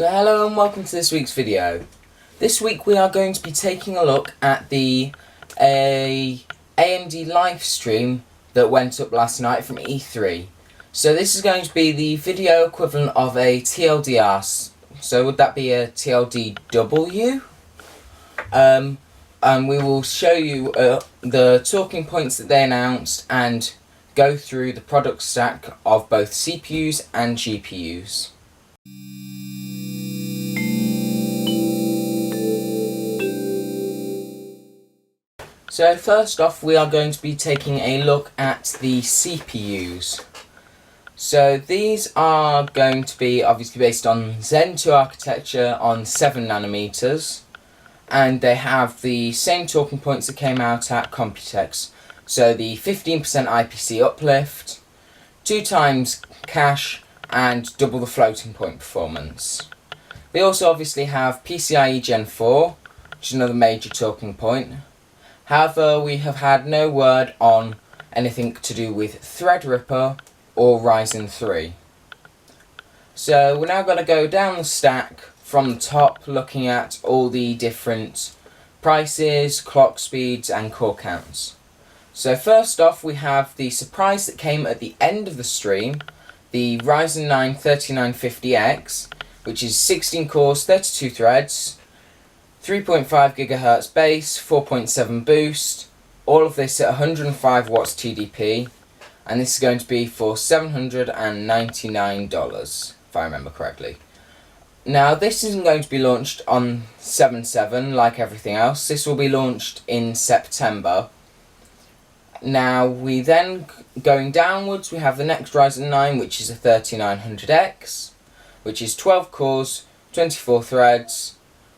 So hello and welcome to this week's video. This week we are going to be taking a look at the AMD live stream that went up last night from E3. So this is going to be the video equivalent of a TLDR. So would that be a TLDW? And we will show you the talking points that they announced and go through the product stack of both CPUs and GPUs. So first off, we are going to be taking a look at the CPUs. So these are going to be obviously based on Zen 2 architecture on 7 nanometers, and they have the same talking points that came out at Computex. So the 15% IPC uplift, 2 times cache, and double the floating point performance. They also obviously have PCIe Gen 4, which is another major talking point. However, we have had no word on anything to do with Threadripper or Ryzen 3. So we're now going to go down the stack from the top, looking at all the different prices, clock speeds and core counts. So first off, we have the surprise that came at the end of the stream, the Ryzen 9 3950X, which is 16 cores, 32 threads, 3.5 GHz base, 4.7 boost, all of this at 105 watts TDP, and this is going to be for $799, if I remember correctly. Now this isn't going to be launched on 7/7 like everything else. This will be launched in September. Now we then, going downwards, we have the next Ryzen 9, which is a 3900X, which is 12 cores, 24 threads,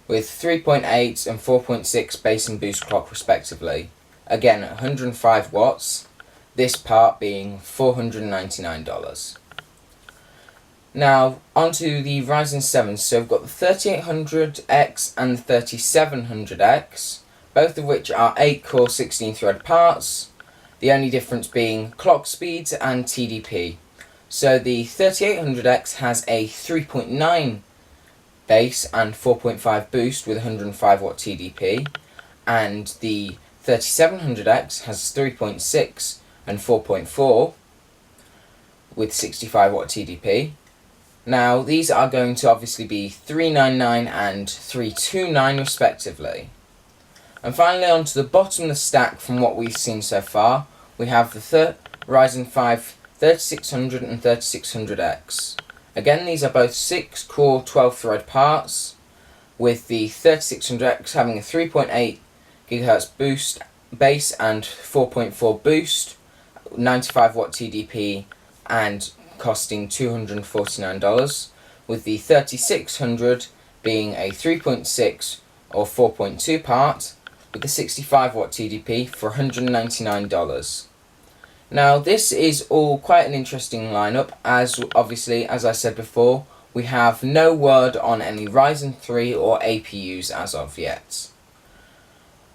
with 3.8 and 4.6 base and boost clock respectively. Again, 105 watts, this part being $499. Now, onto the Ryzen 7. So we've got the 3800X and the 3700X, both of which are 8 core 16 thread parts, the only difference being clock speeds and TDP. So the 3800X has a 3.9 base and 4.5 boost with 105 watt TDP, and the 3700X has 3.6 and 4.4 with 65 watt TDP. Now these are going to obviously be $399 and $329 respectively. And finally, onto the bottom of the stack from what we've seen so far, we have the Ryzen 5 3600 and 3600X. Again, these are both 6 core 12 thread parts, with the 3600X having a 3.8 GHz boost base and 4.4 boost, 95 watt TDP and costing $249, with the 3600 being a 3.6 or 4.2 part with a 65 watt TDP for $199. Now this is all quite an interesting lineup, as obviously, as I said before, we have no word on any Ryzen 3 or APUs as of yet.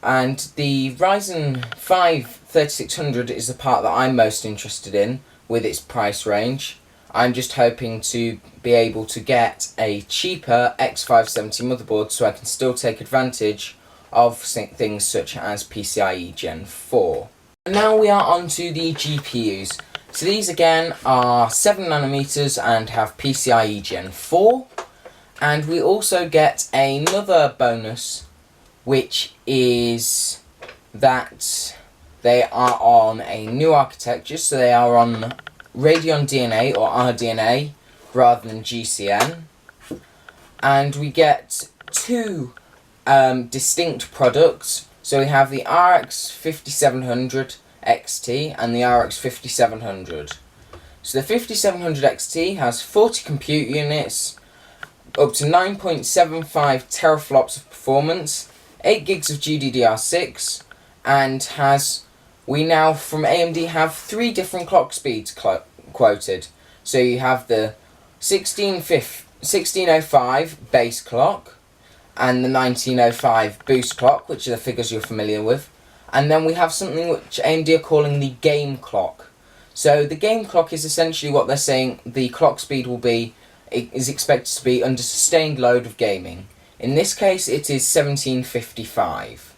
And the Ryzen 5 3600 is the part that I'm most interested in with its price range. I'm just hoping to be able to get a cheaper X570 motherboard so I can still take advantage of things such as PCIe Gen 4. Now we are on to the GPUs. So these again are 7 nanometers and have PCIe Gen 4. And we also get another bonus, which is that they are on a new architecture. So they are on Radeon DNA or RDNA rather than GCN. And we get 2 distinct products. So we have the RX 5700 XT and the RX 5700. So the 5700 XT has 40 compute units, up to 9.75 teraflops of performance, 8 gigs of GDDR6, and we now from AMD have 3 different clock speeds quoted. So you have the 1605 base clock, and the 1905 boost clock, which are the figures you're familiar with. And then we have something which AMD are calling the game clock. So the game clock is essentially what they're saying the clock speed will be it is expected to be under sustained load of gaming. In this case it is 1755.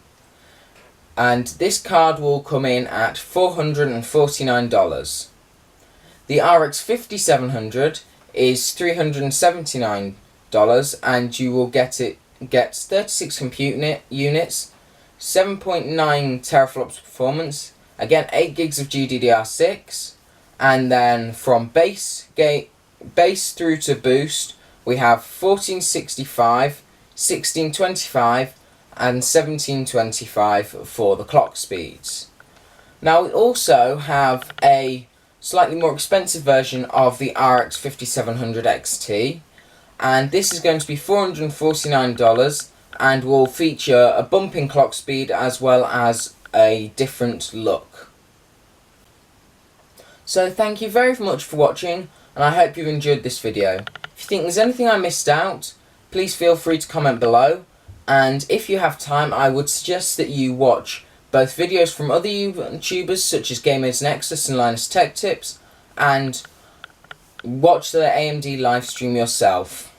And this card will come in at $449. The RX 5700 is $379, and you will get 36 compute units, 7.9 teraflops performance, again 8 gigs of GDDR6, and then from base through to boost we have 1465, 1625 and 1725 for the clock speeds. Now we also have a slightly more expensive version of the RX 5700 XT, and this is going to be $449 and will feature a bumping clock speed as well as a different look. So thank you very much for watching, and I hope you've enjoyed this video. If you think there's anything I missed out, please feel free to comment below, and if you have time I would suggest that you watch both videos from other YouTubers such as Gamers Nexus and Linus Tech Tips, and watch the AMD live stream yourself.